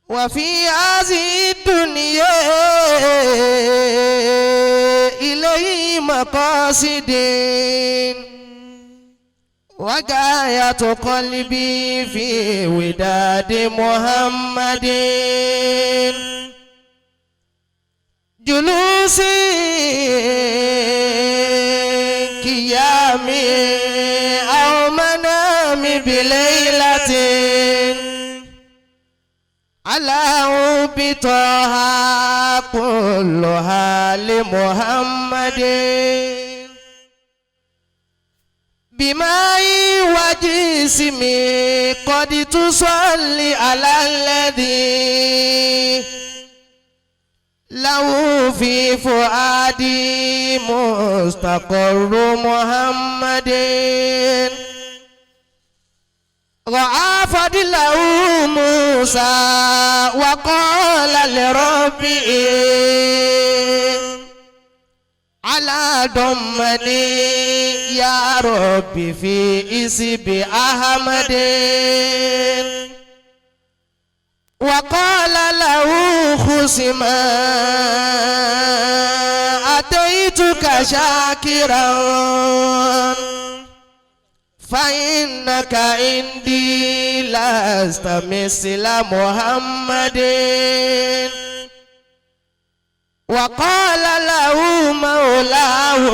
وفي هذه الدنيا إليه مقاصد وغاية قلبي في وداد محمد جلوسي قيامي أو منامي بليلة على بطه كلها لمحمد بماء وجسمي قد تصلي على الذي له في فؤادي مستقر محمد رأى فضله موسى وقال لربه على ضمني يا ربي في اسم أحمد وقال له خصما أتيتك شاكرا فإنك عندي لست مثل محمد وقال له مولاه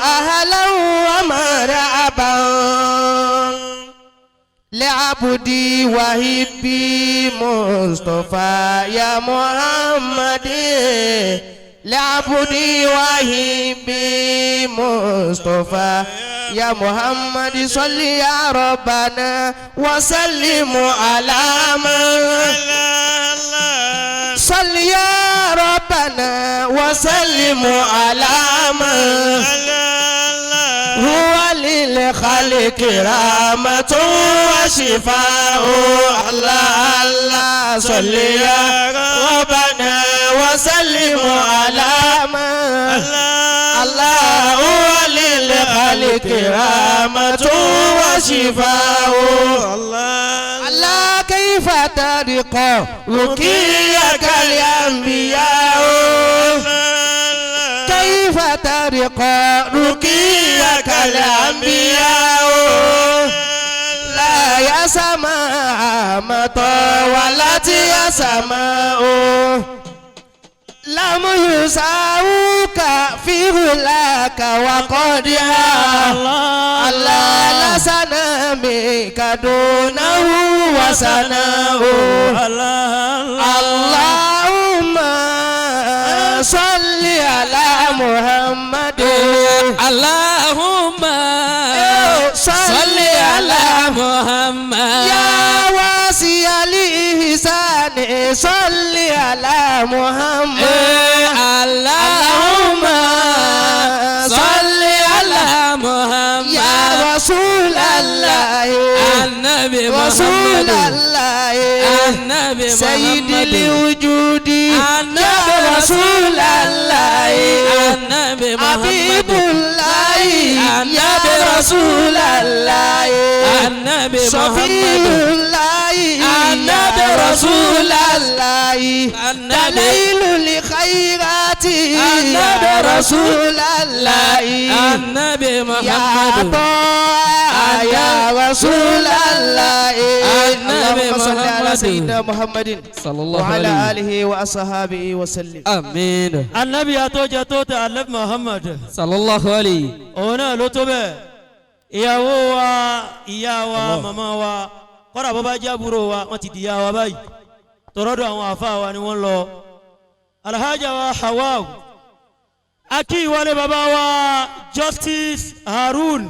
أهلا ومرحبا لعبدي وهبي مصطفى يا محمد لعبدي وهبي مصطفى يا محمد صل يا ربنا وسلم على من صل يا ربنا وسلم على من هو للخلق رحمة وشفاء الله الله صل يا ربنا وسلم على من الله هو للخلق رحمة وشفاء الله الله كيف ترقى رقيك الأنبياء كيف ترقى رقيك الأنبياء لا يا سماء مطى ولت يا سماء لم يساوك في غلاك وقدها الله لسنا بك دونه وسناه اللهم صل على محمد اللهم صل على محمد يا واسع الإحسان صل على محمد اللهم صل على محمد يا رسول الله النبي رسول الله النبي سيد الوجود يا رسول الله النبي حبيب الله يا رسول الله النبي صفي الله النبي رسول الله دليل لخيرات النبي رسول الله النبي محمد يا رسول الله النبي اللهم صل على محمد سيدنا محمد صلى الله وعلى عليه آله وأصحابه وسلم آمين النبي أتوجه توت النبي محمد صلى الله عليه أنا لطبة ìyàwó wa ìyá wa màmá wa kọ́ra bàbá jábúrò wa wọ́n ti di ìyá wa báyìí tọ̀rọ̀dọ̀ àwọn àfa wa ni wọ́n lọ alhaja wa Hawa akí ìwọlé bàbá wa Justice Harun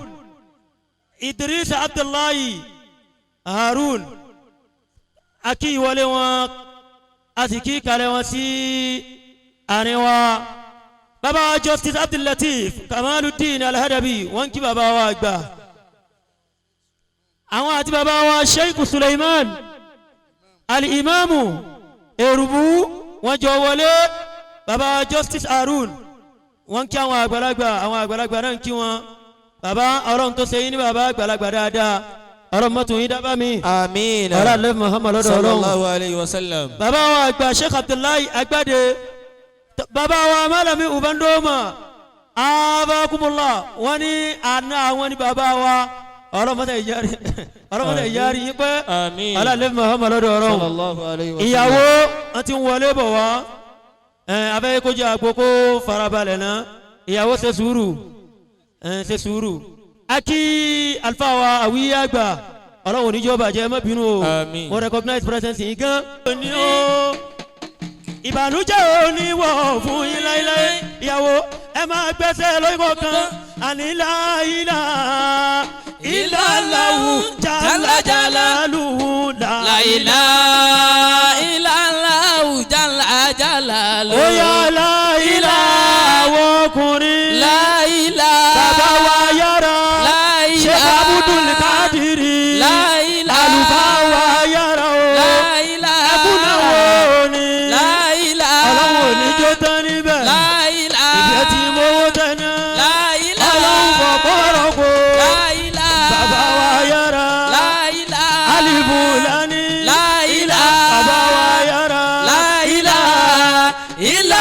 Idris Abdullahi Harun akí ìwọlé wọn a sì kí kalẹ̀ wọn sí àárín wa bàbá wa Justice Abdul Latif Kamaluddin Al-Hadabi wọ́n kí bàbá wa gbà àwọn àti bàbá wa Sheikh Suleiman Al-Imamu Erubu wọ́n jọ wọlé bàbá wa Justice Harun wọ́n kí àwọn àgbàlagbà náà kí wọn bàbá ọlọ́run tó ṣe yín ní bàbá àgbàlagbà dáadáa ọlọ́run mọ́tò yín dábàá mi. àmín. ọlọ́run alẹ́ muhammad lọ́dọ̀ ọlọ́run. sallallahu alayhi wa sallam. bàbá wa àgbà sheikh abdullahi agbade bàbá wa malami ubandoma abakumullah wọ́n ní àná àwọn ní bàbá wa ọlọ́mọdé ìyárí yín pé àmín. ọlọ́run alẹ́ muhammad lọ́dọ̀ ọlọ́run. sallallahu alayhi wa sallam. ìyàwó wọn ti ń wọlé bọ̀ wá abẹ́ kó jẹ́ àgbo kó farabalẹ̀ náà ìyàwó ṣe sùúrù aki alfa wa àwíyé àgbà ọlọ́run oníjọba jẹ́ má bínú o àmín. mo recognize presence yìí gan. ìbànújẹ́ ò ní wọ̀ fún yín láéláé ìyàwó ẹ máa gbẹ́sẹ̀ lóyún kan ànílá ìlàláwù jàlájàlálùwù láìlá ìlàláwù jàlájàlálù. ó yà láìlá wọkùnrin láìlá bàbá wa yára láìlá ṣe abudul kadiri láìlá àlùfáà wa yára o láìlá ẹkúnà wo ni láìlá ọlọ́run ò ní jó tán níbẹ̀ láìlá ìfẹ́ tí mo wó tẹ́ná láìlá ọlọ́run fọ̀ bọ́rọ̀ kó láìlá bàbá wa yára láìlá alibulani láìlá bàbá wa yára láìlá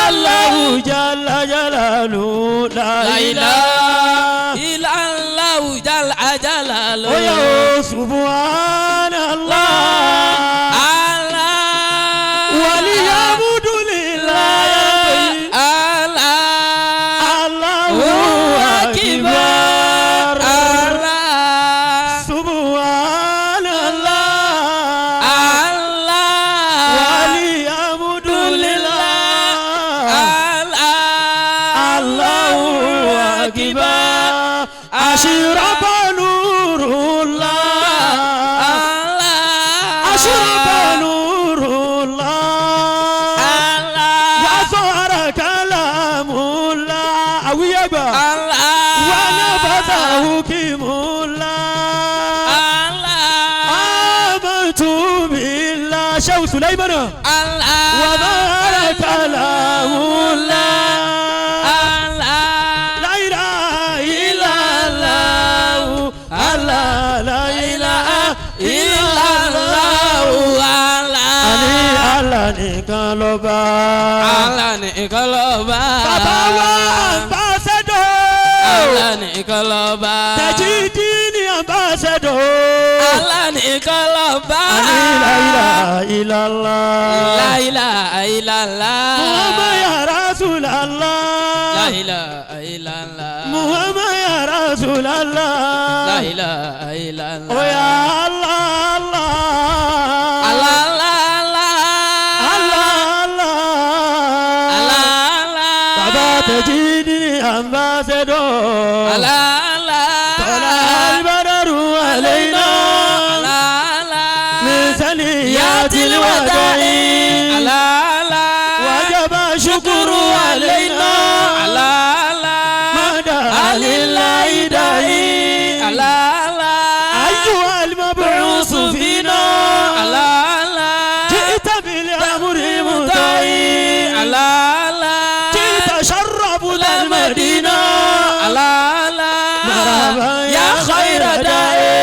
Allahu jalla jalalu láìlá ìlàláwù jàlájàlálù. ó yà ó subhanallah waliyamudulillah Allahu akbar subhanallah waliyamudulillah Allahu akbar ashraqa nurullah ashraqa nurullah wa zahara kalamullah awiyagba wa nabata hukimullah amantu billah shaw sulaymana wa zahara kalamullah la ilaha illallah Allah la ilaha illallah ani Allah nìkan lọ́ba. Allah nìkan lọ́ba. bàbá wa ambassador. Allah nìkan lọ́ba. Tajidini ambassador. Allah nìkan lọ́ba. ani la ilaha illallah. La ilaha illallah. Muhammad ya Rasulallah. La ilaha illallah. Muhammad ya Rasulallah. La ilaha illallah. Oh ya Allah Allah. Allah Allah Allah. Allah. Baba Tajidini ambassador. Allah. طلع البدر علينا من ثنيات الوداع وجب الشكر علينا ما دعا لله داعي أيها المبعوث فينا جئت بالأمر مطيع جئت شرفت المدينة مرحبا يا خير داعي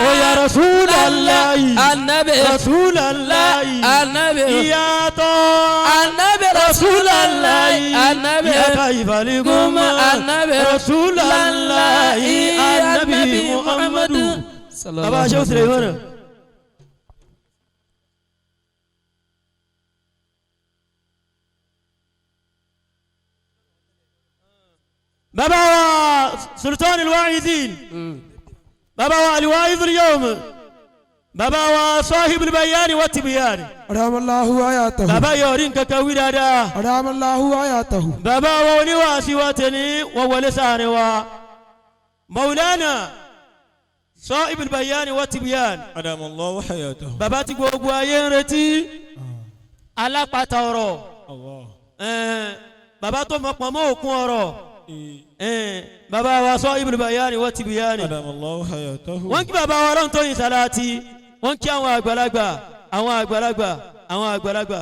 ويا رسول الله النبي رسول الله النبي يا طه النبي رسول الله النبي يا كيف لكم النبي رسول الله النبي محمد بابا شو سليمان بابا سلطان الواعظين بابا الواعظ اليوم بابا صاحب البيان والتبيان أدام الله آياته بابا يورين كويدادا أدام الله آياته بابا ولي واسواتني وولساني مولانا صاحب البيان والتبيان أدام الله حياته. بابا تقوى ينرتي على قطورو الله. بابا تو مقمو كورو بابا صاحب البيان والتبيان أدام الله حياته. wọ́n kí bàbá wa lọ́n tó yin salati wọ́n kí àwọn àgbàlagbà